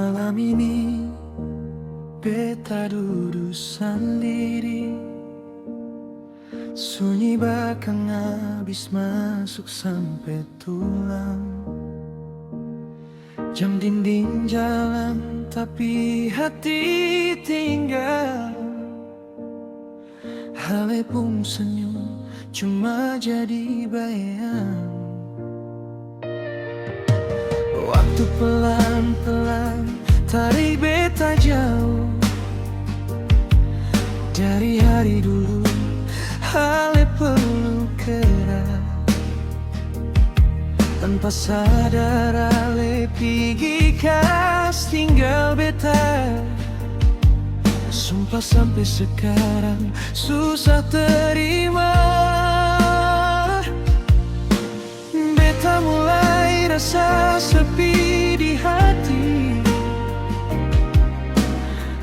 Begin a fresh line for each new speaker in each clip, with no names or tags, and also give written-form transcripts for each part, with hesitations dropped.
Malam ini beta duduk sendiri, sunyi bakang habis masuk sampai tulang. Jam dinding jalan tapi hati tinggal. Hale pun senyum cuma jadi bayang. Waktu pelan-pelan tarik beta jauh dari hari dulu. Hale perlu kerah, tanpa sadar ale pigi kas tinggal beta. Sumpah sampai sekarang susah terima. Beta mulai rasa sepi di hati,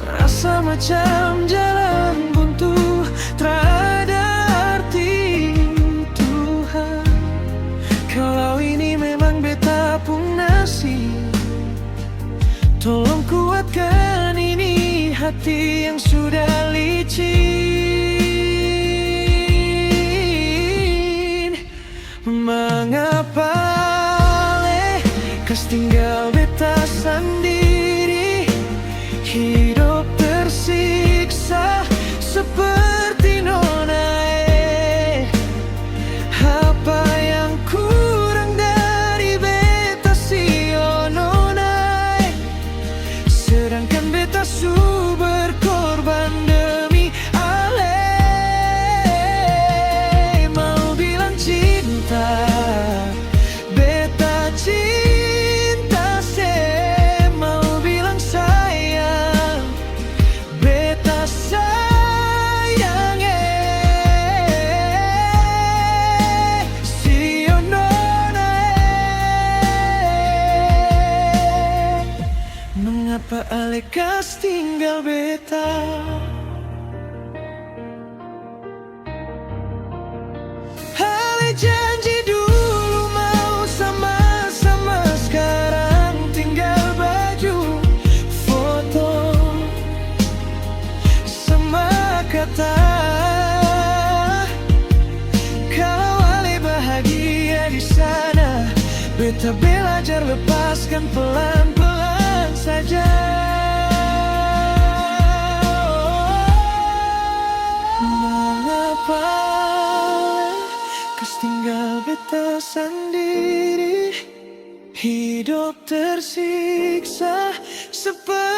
rasa macam jalan buntu terada arti. Tuhan, kalau ini memang beta pun nasib, tolong kuatkan ini hati yang sudah licin. Mengapa lekas tinggal beta sendiri, hidup tersiksa seperti nona. Apa yang kurang dari beta si nona, sedangkan beta su berkorban demi ale. Mau bilang cinta, beta cinta se. Mau bilang sayang, beta sayang si nona. Mengapa ale kas tinggal beta? Ale janji dulu mau sama-sama, sekarang tinggal baju foto sama kata. Kalau ale bahagia di sana, beta belajar lepaskan pelan-pelan saja. Mengapa lekas tinggal beta sendiri, hidup tersiksa seperti